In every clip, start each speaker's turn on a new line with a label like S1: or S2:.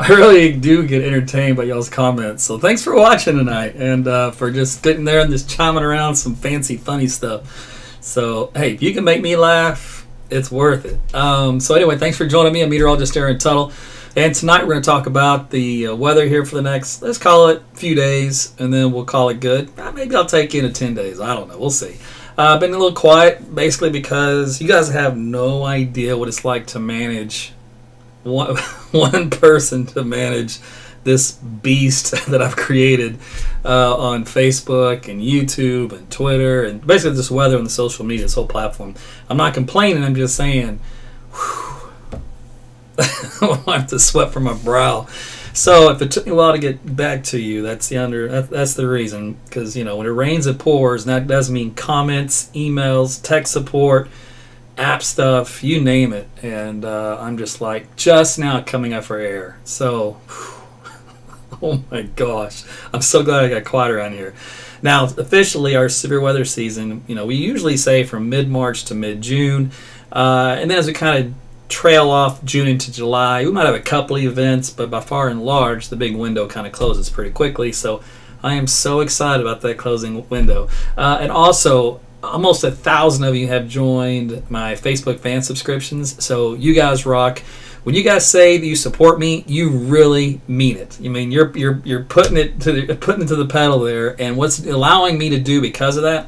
S1: I really do get entertained by y'all's comments. So thanks for watching tonight and for just sitting there and just chiming around some fancy, funny stuff. So, hey, if you can make me laugh, it's worth it. So anyway, thanks for joining me. I'm Meteorologist Aaron Tuttle. And tonight we're going to talk about the weather here for the next, let's call it, few days, and then we'll call it good. Maybe I'll take you into 10 days. I don't know. We'll see. I've been a little quiet, basically because you guys have no idea what it's like to manage one person to manage this beast that I've created on Facebook and YouTube and Twitter and basically just weather on the social media, this whole platform. I'm not complaining. I'm just saying, whew, I have to sweat from my brow. So if it took me a while to get back to you, that's the reason. Because when it rains, it pours, and that does mean comments, emails, tech support, app stuff, you name it. And I'm just now coming up for air. So, oh my gosh, I'm so glad I got quiet around here. Now, officially, our severe weather season, we usually say from mid-March to mid-June, and then as we kind of trail off June into July, we might have a couple of events, but by far and large, the big window kind of closes pretty quickly. So I am so excited about that closing window. And also, almost 1,000 of you have joined my Facebook fan subscriptions. So you guys rock. When you guys say that you support me, you really mean it. I mean, you're putting it to the pedal there. And what's allowing me to do because of that,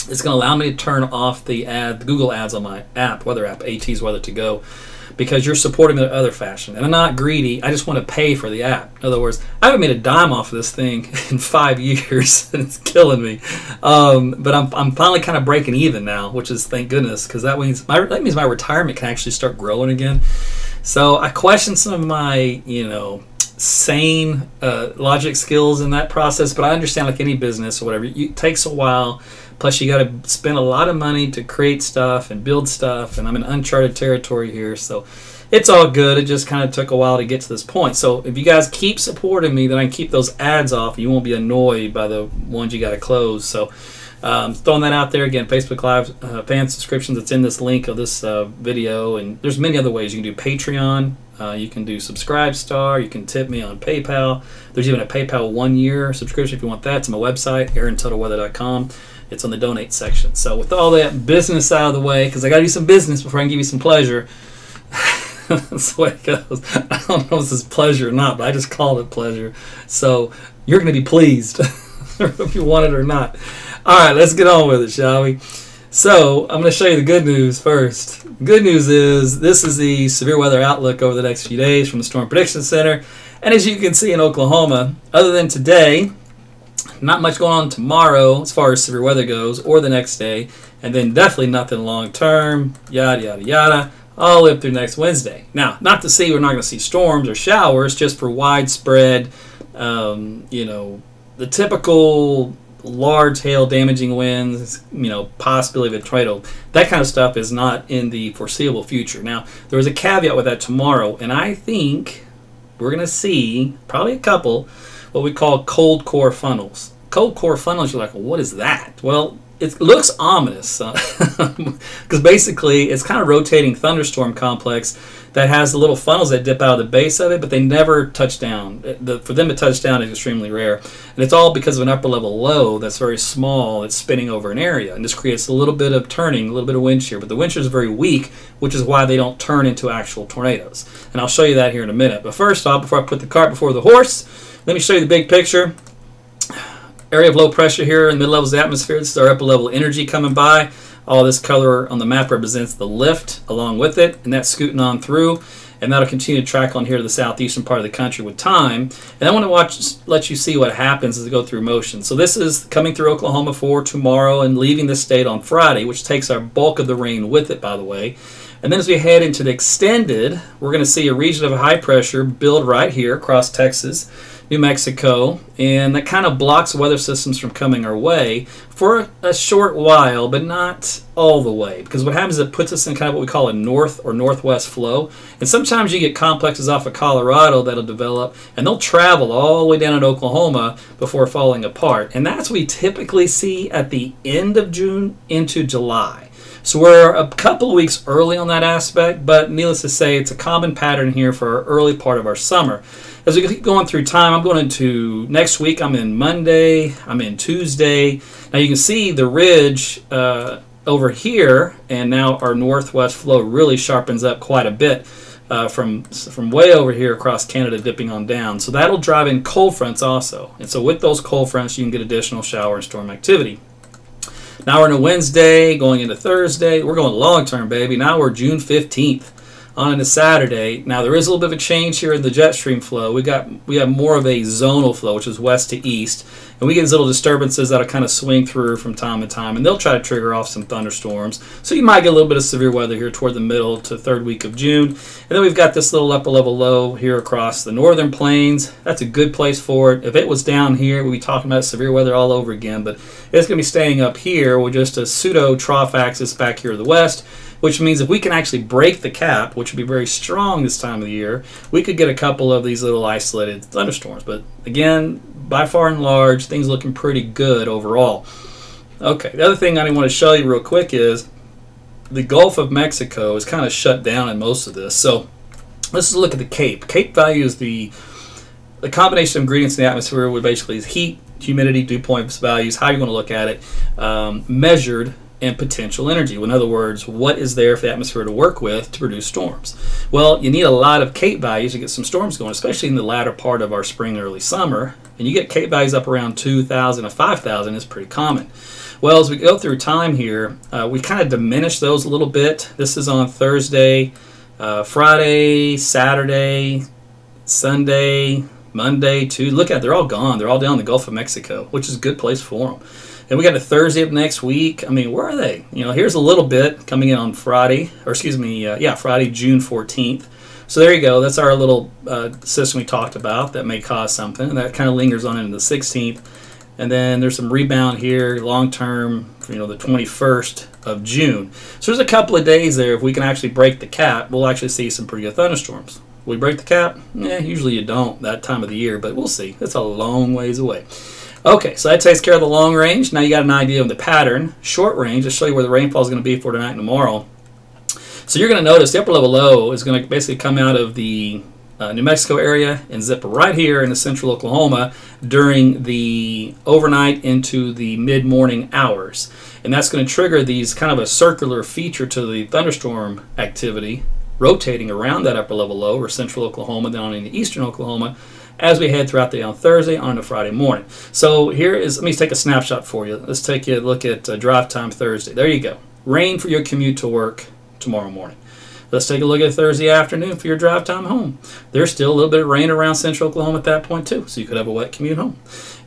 S1: it's going to allow me to turn off the Google ads on my app, weather app, AT's Weather to Go, because you're supporting me in other fashion. And I'm not greedy. I just want to pay for the app. In other words, I haven't made a dime off of this thing in 5 years, and it's killing me. But I'm finally kind of breaking even now, which is thank goodness, because that means my retirement can actually start growing again. So I question some of my, sane logic skills in that process, but I understand, like any business or whatever, it takes a while. Plus, you got to spend a lot of money to create stuff and build stuff, and I'm in uncharted territory here, so it's all good. It just kind of took a while to get to this point. So if you guys keep supporting me, then I can keep those ads off. You won't be annoyed by the ones you got to close. So throwing that out there again, Facebook Live fan subscriptions. It's in this link of this video, and there's many other ways. You can do Patreon. You can do Subscribe Star. You can tip me on PayPal. There's even a PayPal 1-year subscription if you want that. It's on my website, aarontuttle.com. It's on the donate section. So with all that business out of the way, because I got to do some business before I can give you some pleasure. That's the way it goes. I don't know if this is pleasure or not, but I just called it pleasure. So you're going to be pleased if you want it or not. All right, let's get on with it, shall we? So I'm going to show you the good news first. Good news is this is the severe weather outlook over the next few days from the Storm Prediction Center. And as you can see in Oklahoma, other than today, not much going on tomorrow as far as severe weather goes, or the next day, and then definitely nothing long term, yada, yada, yada, all the way up through next Wednesday. Now, not to say we're not going to see storms or showers, just for widespread, the typical large hail damaging winds, possibility of a tornado. That kind of stuff is not in the foreseeable future. Now, there is a caveat with that tomorrow, and I think we're going to see probably a couple what we call cold core funnels. Cold core funnels, you're like, well, what is that? Well, it looks ominous because basically it's kind of rotating thunderstorm complex that has the little funnels that dip out of the base of it, but they never touch down. For them to touch down is extremely rare. And it's all because of an upper level low that's very small that's spinning over an area. And this creates a little bit of turning, a little bit of wind shear. But the wind shear is very weak, which is why they don't turn into actual tornadoes. And I'll show you that here in a minute. But first off, before I put the cart before the horse, let me show you the big picture. Area of low pressure here in the mid-levels of the atmosphere. This is our upper level energy coming by. All this color on the map represents the lift along with it, and that's scooting on through. And that'll continue to track on here to the southeastern part of the country with time. And I want to let you see what happens as they go through motion. So this is coming through Oklahoma for tomorrow and leaving the state on Friday, which takes our bulk of the rain with it, by the way. And then as we head into the extended, we're going to see a region of high pressure build right here across Texas, New Mexico, and that kind of blocks weather systems from coming our way for a short while, but not all the way. Because what happens is it puts us in kind of what we call a north or northwest flow. And sometimes you get complexes off of Colorado that'll develop, and they'll travel all the way down in Oklahoma before falling apart. And that's what we typically see at the end of June into July. So we're a couple of weeks early on that aspect, but needless to say, it's a common pattern here for our early part of our summer. As we keep going through time, I'm going into next week. I'm in Monday. I'm in Tuesday. Now you can see the ridge over here, and now our northwest flow really sharpens up quite a bit from way over here across Canada, dipping on down. So that'll drive in cold fronts also. And so with those cold fronts, you can get additional shower and storm activity. Now we're in a Wednesday, going into Thursday. We're going long term, baby. Now we're June 15th on into Saturday. Now there is a little bit of a change here in the jet stream flow. We have more of a zonal flow, which is west to east, and we get these little disturbances that'll kind of swing through from time to time, and they'll try to trigger off some thunderstorms. So you might get a little bit of severe weather here toward the middle to third week of June. And then we've got this little upper level low here across the northern plains. That's a good place for it. If it was down here, we'd be talking about severe weather all over again, but it's going to be staying up here with just a pseudo trough axis back here to the west, which means if we can actually break the cap, which would be very strong this time of the year, we could get a couple of these little isolated thunderstorms. But again, by far and large, things looking pretty good overall. Okay, the other thing I want to show you real quick is the Gulf of Mexico is kind of shut down in most of this. So let's look at the Cape. Cape value is the combination of ingredients in the atmosphere, which basically is heat, humidity, dew point values, how you're going to look at it, measured, and potential energy. In other words, what is there for the atmosphere to work with to produce storms? Well, you need a lot of Cape values to get some storms going, especially in the latter part of our spring and early summer. And you get Cape values up around 2,000 to 5,000 is pretty common. Well, as we go through time here, we kind of diminish those a little bit. This is on Thursday, Friday, Saturday, Sunday, Monday, Tuesday. Look at, they're all gone. They're all down in the Gulf of Mexico, which is a good place for them. And we got a Thursday of next week. I mean, where are they? You know, here's a little bit coming in on Friday, or excuse me, Friday, June 14th. So there you go. That's our little system we talked about that may cause something. And that kind of lingers on into the 16th. And then there's some rebound here, long term, the 21st of June. So there's a couple of days there. If we can actually break the cap, we'll actually see some pretty good thunderstorms. Will we break the cap? Usually you don't that time of the year, but we'll see. It's a long ways away. Okay, so that takes care of the long range. Now you got an idea of the pattern. Short range, I'll show you where the rainfall is going to be for tonight and tomorrow. So you're going to notice the upper level low is going to basically come out of the New Mexico area and zip right here into central Oklahoma during the overnight into the mid-morning hours. And that's going to trigger these kind of a circular feature to the thunderstorm activity, rotating around that upper level low or central Oklahoma, then on into eastern Oklahoma, as we head throughout the day on Thursday on to Friday morning. So here is, let me take a snapshot for you. Let's take a look at drive time Thursday. There you go. Rain for your commute to work tomorrow morning. Let's take a look at Thursday afternoon for your drive time home. There's still a little bit of rain around central Oklahoma at that point too, so you could have a wet commute home,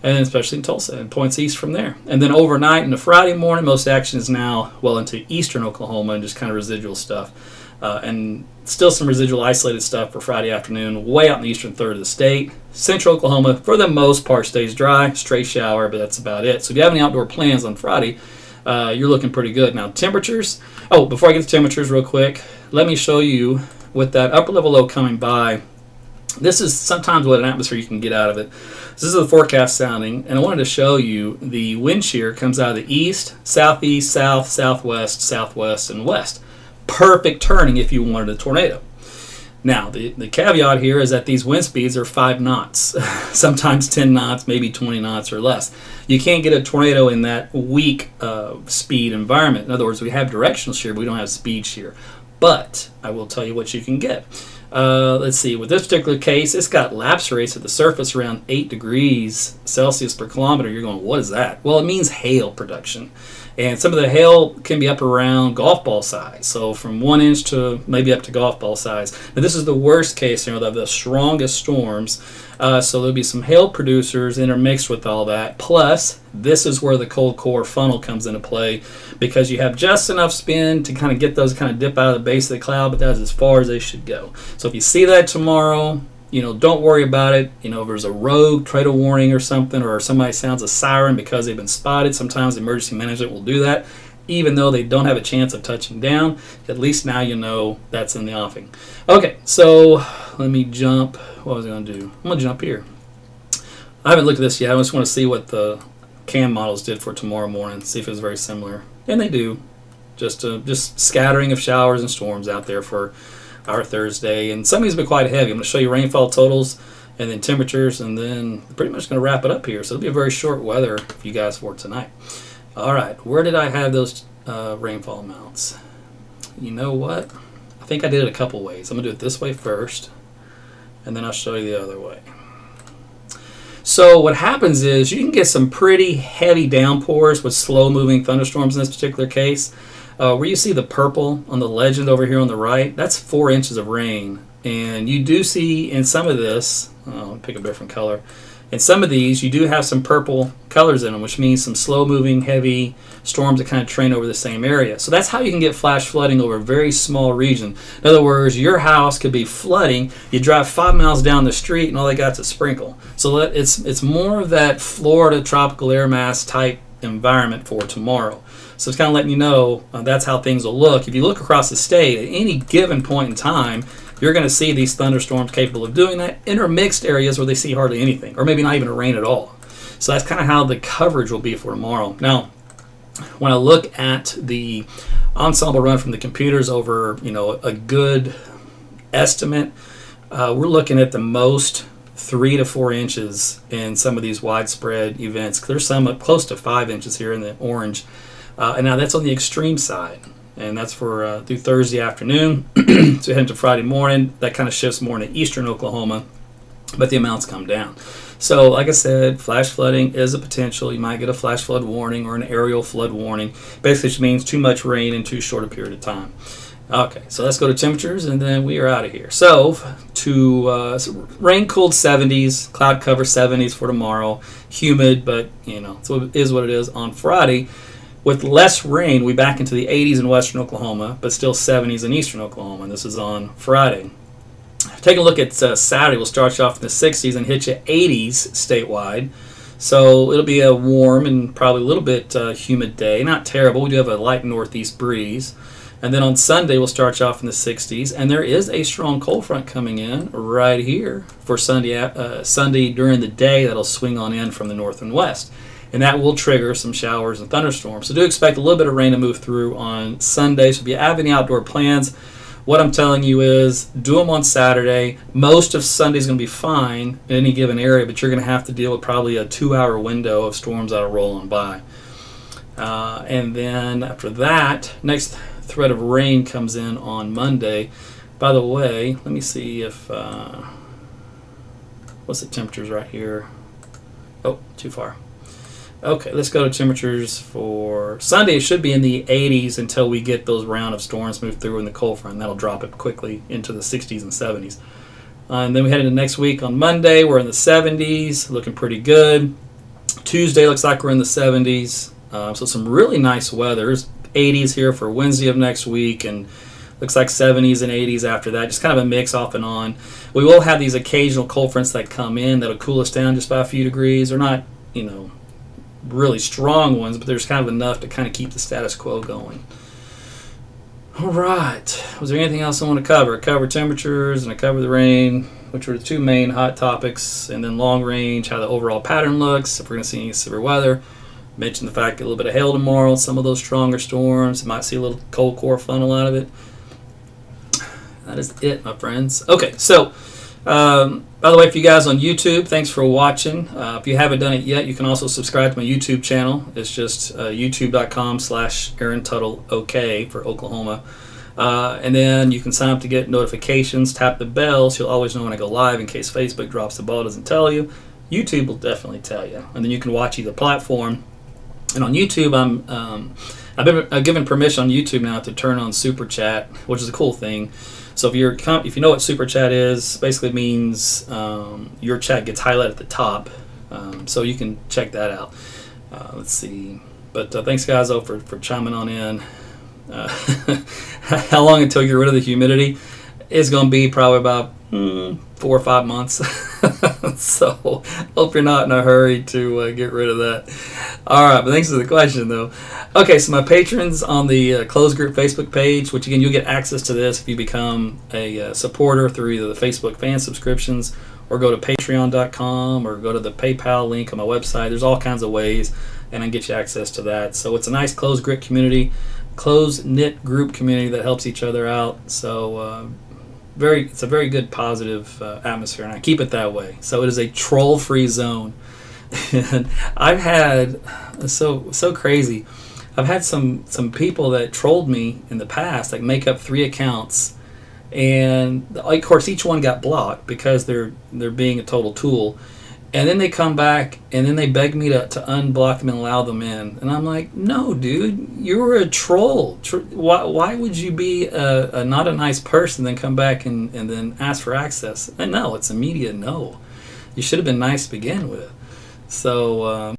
S1: and especially in Tulsa and points east from there. And then overnight into Friday morning, most action is now well into eastern Oklahoma and just kind of residual stuff. And still some residual isolated stuff for Friday afternoon, way out in the eastern third of the state. Central Oklahoma, for the most part, stays dry, stray shower, but that's about it. So if you have any outdoor plans on Friday, you're looking pretty good. Now, temperatures. Oh, before I get to temperatures real quick, let me show you with that upper level low coming by. This is sometimes what an atmosphere you can get out of it. This is the forecast sounding, and I wanted to show you the wind shear comes out of the east, southeast, south, southwest, southwest, and west. Perfect turning if you wanted a tornado. Now, the caveat here is that these wind speeds are 5 knots, sometimes 10 knots, maybe 20 knots or less. You can't get a tornado in that weak speed environment. In other words, we have directional shear, but we don't have speed shear. But I will tell you what you can get. Let's see, with this particular case, it's got lapse rates at the surface around 8 degrees Celsius per kilometer. You're going, what is that? Well, it means hail production. And some of the hail can be up around golf ball size. So from 1 inch to maybe up to golf ball size. Now this is the worst case, the strongest storms. So there'll be some hail producers intermixed with all that. Plus, this is where the cold core funnel comes into play, because you have just enough spin to kind of get those kind of dip out of the base of the cloud, but that's as far as they should go. So if you see that tomorrow, don't worry about it. If there's a rogue tornado warning or something, or somebody sounds a siren because they've been spotted, sometimes emergency management will do that. Even though they don't have a chance of touching down, at least now you know that's in the offing. Okay, so let me jump. What was I going to do? I'm going to jump here. I haven't looked at this yet. I just want to see what the CAM models did for tomorrow morning, see if it's very similar. And they do. Just scattering of showers and storms out there for our Thursday. And some of these will be quite heavy. I'm going to show you rainfall totals and then temperatures, and then pretty much going to wrap it up here. So it'll be a very short weather for you guys for tonight. All right, where did I have those rainfall amounts? You know what? I think I did it a couple ways. I'm going to do it this way first, and then I'll show you the other way. So what happens is you can get some pretty heavy downpours with slow-moving thunderstorms in this particular case. Where you see the purple on the legend over here on the right, that's 4 inches of rain. And you do see in some of this, I'll pick a different color, in some of these you do have some purple colors in them, which means some slow-moving, heavy storms that kind of train over the same area. So that's how you can get flash flooding over a very small region. In other words, your house could be flooding, you drive 5 miles down the street and all they got is a sprinkle. So it's more of that Florida tropical air mass type environment for tomorrow. So it's kind of letting you know that's how things will look. If you look across the state at any given point in time, you're going to see these thunderstorms capable of doing that, intermixed areas where they see hardly anything, or maybe not even a rain at all. So that's kind of how the coverage will be for tomorrow. Now, when I look at the ensemble run from the computers over, a good estimate, we're looking at the most 3 to 4 inches in some of these widespread events. There's some up close to 5 inches here in the orange. And now that's on the extreme side. And that's for through Thursday afternoon. So head into Friday morning. That kind of shifts more into eastern Oklahoma. But the amounts come down. So like I said, flash flooding is a potential. You might get a flash flood warning or an aerial flood warning. Basically, it means too much rain in too short a period of time. Okay, so let's go to temperatures, and then we are out of here. So, rain-cooled 70s, cloud cover 70s for tomorrow. Humid, but, so it is what it is. On Friday, with less rain, we back into the 80s in western Oklahoma, but still 70s in eastern Oklahoma, and this is on Friday. Take a look at Saturday. We'll start you off in the 60s and hit you 80s statewide. So it'll be a warm and probably a little bit humid day. Not terrible. We do have a light northeast breeze. And then on Sunday, we'll start you off in the 60s. And there is a strong cold front coming in right here for Sunday during the day. That'll swing on in from the north and west. And that will trigger some showers and thunderstorms. So do expect a little bit of rain to move through on Sunday. So if you have any outdoor plans, what I'm telling you is do them on Saturday. Most of Sunday's going to be fine in any given area, but you're going to have to deal with probably a 2-hour window of storms that'll roll on by. And then after that, next threat of rain comes in on Monday. By the way, let me see if what's the temperatures right here? Oh, too far. Okay, let's go to temperatures for Sunday. It should be in the 80s until we get those round of storms move through in the cold front. That'll drop it quickly into the 60s and 70s. And then we head into next week on Monday. We're in the 70s, looking pretty good. Tuesday looks like we're in the 70s. So some really nice weather. There's 80s here for Wednesday of next week, and looks like 70s and 80s after that. Just kind of a mix off and on. We will have these occasional cold fronts that come in that'll cool us down just by a few degrees. They're not, really strong ones, but there's kind of enough to kind of keep the status quo going. All right. Was there anything else I want to cover? I covered temperatures and I covered the rain, which were the two main hot topics, and then long range, how the overall pattern looks, if we're going to see any severe weather. Mentioned the fact that a little bit of hail tomorrow, some of those stronger storms. You might see a little cold core funnel out of it. That is it, my friends. Okay, so by the way, if you guys on YouTube, thanks for watching. If you haven't done it yet, you can also subscribe to my YouTube channel. It's just youtube.com/Aaron Tuttle OK for Oklahoma. And then you can sign up to get notifications. Tap the bell so you'll always know when I go live in case Facebook drops the ball, doesn't tell you. YouTube will definitely tell you. And then you can watch either platform. And on YouTube, I've been given permission on YouTube now to turn on Super Chat, which is a cool thing. So if you know what Super Chat is, basically means your chat gets highlighted at the top. So you can check that out. Let's see. But thanks, guys, for chiming on in. How long until you get rid of the humidity? It's going to be probably about 4 or 5 months. So hope you're not in a hurry to get rid of that. All right, but thanks for the question, though. Okay, so my patrons on the closed group Facebook page, which again, you'll get access to this if you become a supporter through either the Facebook fan subscriptions or go to patreon.com or go to the PayPal link on my website. There's all kinds of ways, and I can get you access to that. So it's a nice closed group community. close-knit group community that helps each other out. So it's a very good positive atmosphere, and I keep it that way. So it is a troll-free zone. And I've had so crazy. I've had some people that trolled me in the past, like make up 3 accounts, and of course each one got blocked because they're being a total tool. And then they come back and then they beg me to unblock them and allow them in. And I'm like, no, dude, you're a troll. Why would you be not a nice person, then come back and then ask for access? And no, it's immediate no. You should have been nice to begin with. So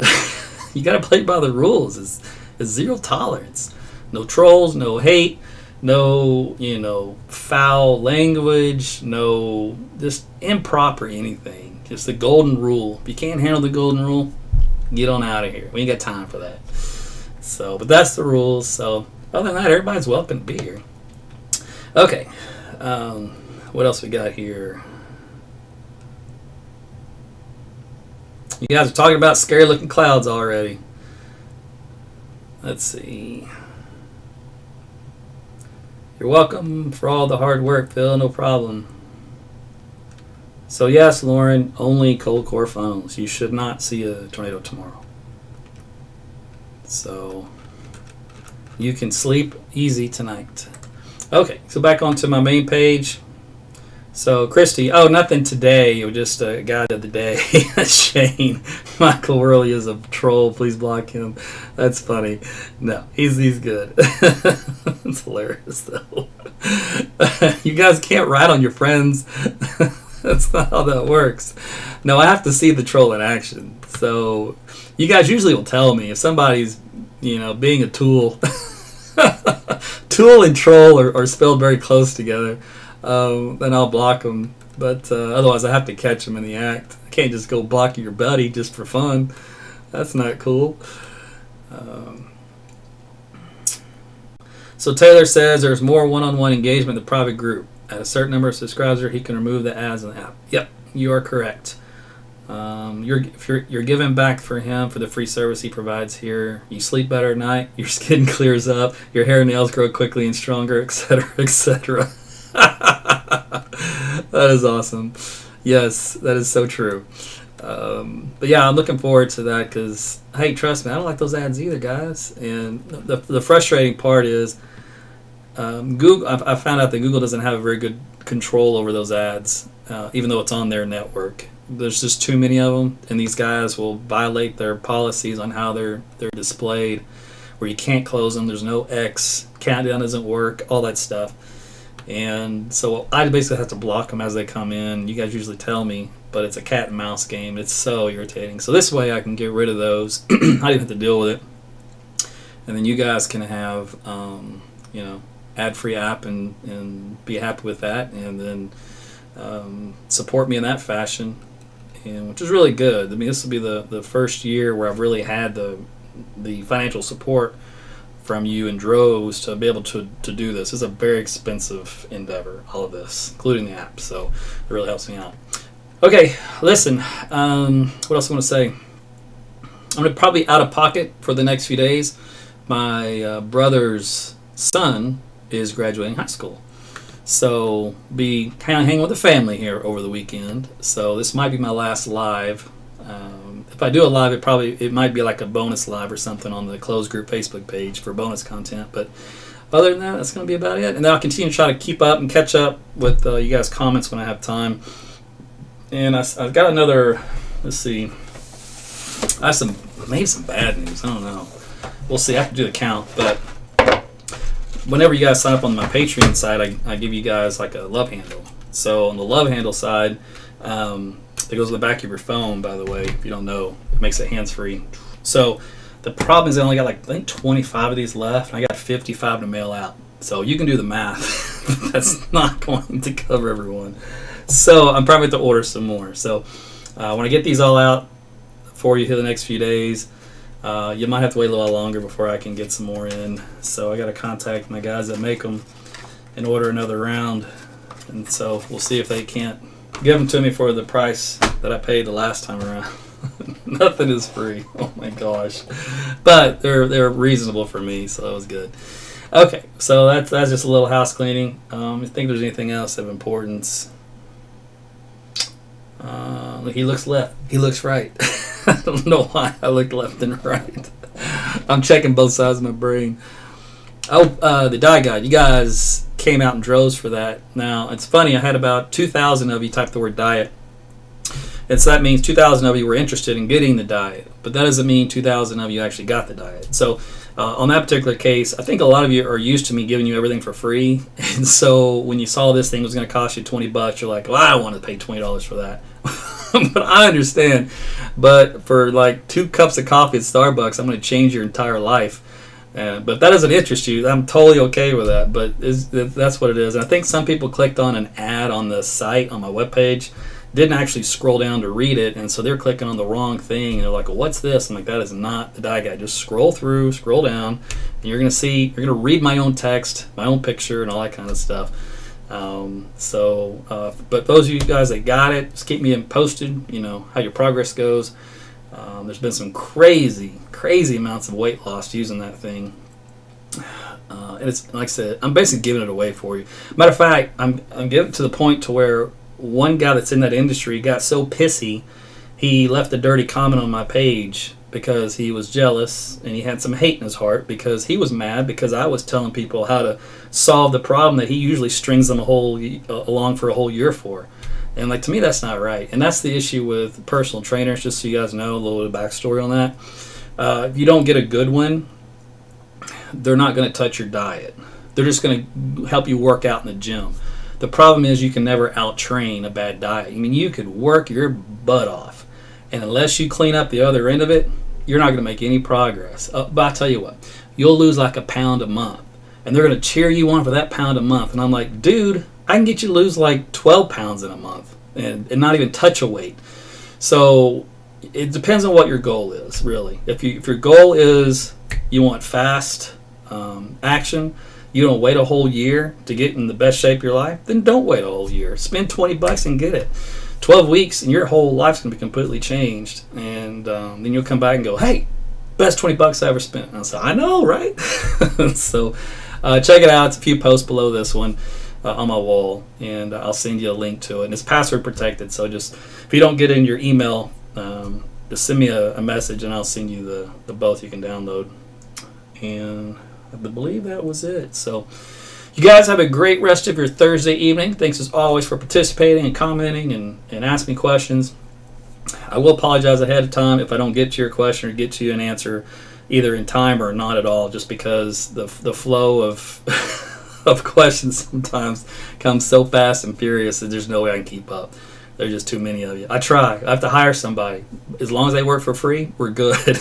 S1: you got to play by the rules. It's zero tolerance. No trolls, no hate, no, foul language, no just improper anything. Just the golden rule. If you can't handle the golden rule, get on out of here. We ain't got time for that. So, but that's the rules. So, other than that, everybody's welcome to be here. Okay. What else we got here? You guys are talking about scary looking clouds already. Let's see. You're welcome for all the hard work, Phil. No problem. So yes, Lauren, only cold core funnels. You should not see a tornado tomorrow. So you can sleep easy tonight. Okay, so back onto my main page. So Christy, oh, nothing today. It was just a guide of the day. Shane, Michael Worley is a troll. Please block him. That's funny. No, he's good. It's hilarious though. You guys can't rat on your friends. That's not how that works. No, I have to see the troll in action. So you guys usually will tell me if somebody's, being a tool. Tool and troll are spelled very close together. Then I'll block them. But otherwise I have to catch them in the act. I can't just go block your buddy just for fun. That's not cool. So Taylor says there's more one-on-one engagement in the private group. At a certain number of subscribers, he can remove the ads in the app. Yep, you are correct. You're giving back for him for the free service he provides here. You sleep better at night. Your skin clears up. Your hair and nails grow quickly and stronger, etc., etc. That is awesome. Yes, that is so true. But yeah, I'm looking forward to that because, hey, trust me, I don't like those ads either, guys. And the frustrating part is Google. I found out that Google doesn't have a very good control over those ads, even though it's on their network. There's just too many of them, and these guys will violate their policies on how they're displayed, where you can't close them. There's no X, countdown doesn't work, all that stuff. And so I basically have to block them as they come in. You guys usually tell me, but it's a cat and mouse game. It's so irritating. So this way I can get rid of those. I don't even have to deal with it. And then you guys can have, ad-free app and be happy with that, and then support me in that fashion, and which is really good. I mean, this will be the first year where I've really had the financial support from you in droves to be able to do this. It's a very expensive endeavor, all of this, including the app, so it really helps me out. Okay, listen, what else I want to say? I'm going to probably out of pocket for the next few days. My brother's son is graduating high school, so be kind of hanging with the family here over the weekend. So this might be my last live. If I do a live, it might be like a bonus live or something on the closed group Facebook page for bonus content. But other than that, that's going to be about it. And then I'll continue to try to keep up and catch up with you guys' comments when I have time. And I've got another. Let's see. I have maybe some bad news. I don't know. We'll see. I have to do the count, but whenever you guys sign up on my Patreon side, I give you guys like a love handle. So on the love handle side, it goes on the back of your phone, by the way, if you don't know. It makes it hands-free. So the problem is I only got I think 25 of these left, and I got 55 to mail out. So you can do the math. That's not going to cover everyone. So I'm probably going to order some more. So when I get these all out for you here the next few days, you might have to wait a little longer before I can get some more in. So I got to contact my guys that make them and order another round. And so we'll see if they can't give them to me for the price that I paid the last time around. Nothing is free. Oh my gosh. But they're reasonable for me, so that was good. Okay, so that's just a little house cleaning. I think there's anything else of importance. He looks left. He looks right. I don't know why I look left and right. I'm checking both sides of my brain. Oh, the dye guide. You guys came out in droves for that. Now, it's funny. I had about 2,000 of you type the word diet. And so that means 2,000 of you were interested in getting the diet. But that doesn't mean 2,000 of you actually got the diet. So on that particular case, I think a lot of you are used to me giving you everything for free. And so when you saw this thing was going to cost you $20, you're like, well, I don't want to pay $20 for that. But I understand. But for like 2 cups of coffee at Starbucks, I'm going to change your entire life. But if that doesn't interest you, I'm totally okay with that. But that's what it is. And I think some people clicked on an ad on the site, on my webpage, didn't actually scroll down to read it, and so they're clicking on the wrong thing, and they're like, well, what's this? I'm like, that is not the dye guide. Just scroll through, scroll down, and you're going to read my own text, my own picture, and all that kind of stuff. But those of you guys that got it, just keep me posted, how your progress goes. There's been some crazy amounts of weight loss using that thing. And it's, like I said, I'm basically giving it away for you. Matter of fact, I'm giving it to the point to where one guy that's in that industry got so pissy, he left a dirty comment on my page because he was jealous and he had some hate in his heart because he was mad because I was telling people how to solve the problem that he usually strings them along for a whole year for. And like, to me, that's not right. And that's the issue with personal trainers, just so you guys know a little bit of backstory on that. If you don't get a good one, they're not going to touch your diet. They're just going to help you work out in the gym. The problem is you can never out-train a bad diet. I mean, you could work your butt off, and unless you clean up the other end of it, you're not going to make any progress. But I'll tell you what, you'll lose like a pound a month, and they're going to cheer you on for that pound a month. And I'm like, dude, I can get you to lose like 12 pounds in a month and not even touch a weight. So it depends on what your goal is, really. If your goal is you want fast action, you don't wait a whole year to get in the best shape of your life, then don't wait a whole year. Spend $20 and get it. 12 weeks and your whole life's going to be completely changed. And then you'll come back and go, hey, best $20 I ever spent. And I'll say, I know, right? So check it out. It's a few posts below this one on my wall. And I'll send you a link to it. And it's password protected. So just, if you don't get it in your email, just send me a message and I'll send you the both you can download. And I believe that was it. So you guys have a great rest of your Thursday evening. Thanks as always for participating and commenting and asking questions. I will apologize ahead of time if I don't get to your question or get to you an answer either in time or not at all, just because the flow of of questions sometimes comes so fast and furious that there's no way I can keep up. There's just too many of you. I try. I have to hire somebody. As long as they work for free, we're good.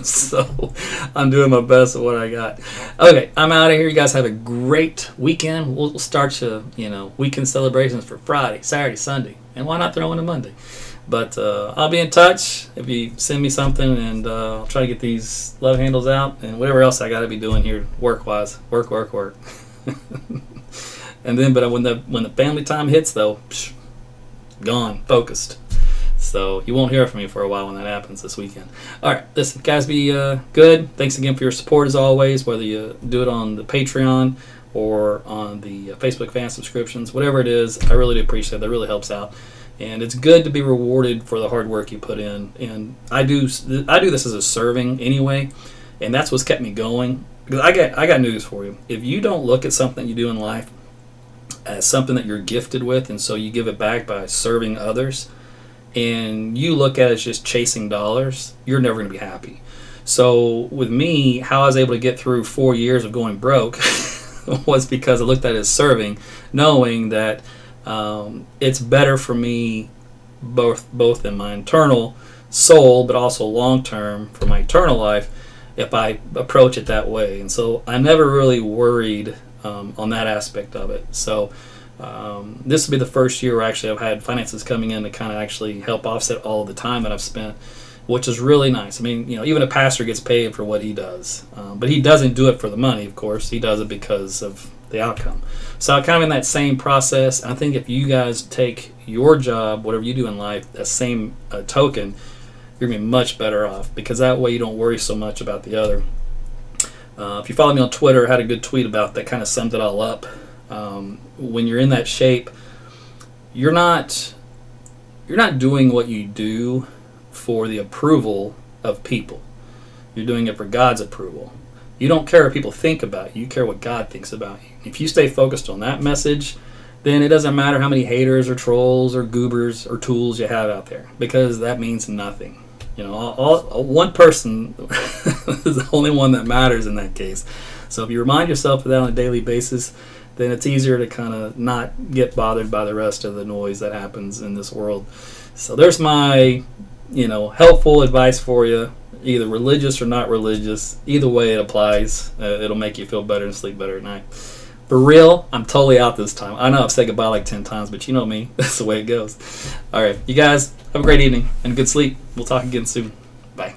S1: So I'm doing my best at what I got. Okay, I'm out of here. You guys have a great weekend. We'll start weekend celebrations for Friday, Saturday, Sunday. And why not throw in a Monday? But I'll be in touch if you send me something, and I'll try to get these love handles out and whatever else I got to be doing here work-wise. Work. And then, but when the family time hits, though, gone, focused. So you won't hear from me for a while when that happens this weekend. All right, listen, guys, be good. Thanks again for your support as always, whether you do it on the Patreon or on the Facebook fan subscriptions, whatever it is. I really do appreciate it. That really helps out, and it's good to be rewarded for the hard work you put in. And I do this as a serving anyway, and that's what's kept me going. Because I got news for you. If you don't look at something you do in life as something that you're gifted with, and so you give it back by serving others, and you look at it as just chasing dollars, you're never going to be happy. So with me, how I was able to get through 4 years of going broke was because I looked at it as serving, knowing that it's better for me both in my internal soul, but also long term for my eternal life if I approach it that way. And so I never really worried on that aspect of it. So this will be the first year where actually I've had finances coming in to kind of actually help offset all of the time that I've spent, which is really nice. I mean, even a pastor gets paid for what he does, but he doesn't do it for the money, of course. He does it because of the outcome. So I'm kind of in that same process. I think if you guys take your job, whatever you do in life, that same token, you're going to be much better off, because that way you don't worry so much about the other. If you follow me on Twitter, I had a good tweet about that, kind of summed it all up. When you're in that shape, you're not doing what you do for the approval of people. You're doing it for God's approval. You don't care what people think about you. You care what God thinks about you. If you stay focused on that message, then it doesn't matter how many haters or trolls or goobers or tools you have out there, because that means nothing. You know, one person is the only one that matters in that case. So if you remind yourself of that on a daily basis, then it's easier to kind of not get bothered by the rest of the noise that happens in this world. So there's my, helpful advice for you, either religious or not religious. Either way it applies. It'll make you feel better and sleep better at night. For real, I'm totally out this time. I know I've said goodbye like 10 times, but you know me. That's the way it goes. All right, you guys, have a great evening and good sleep. We'll talk again soon. Bye.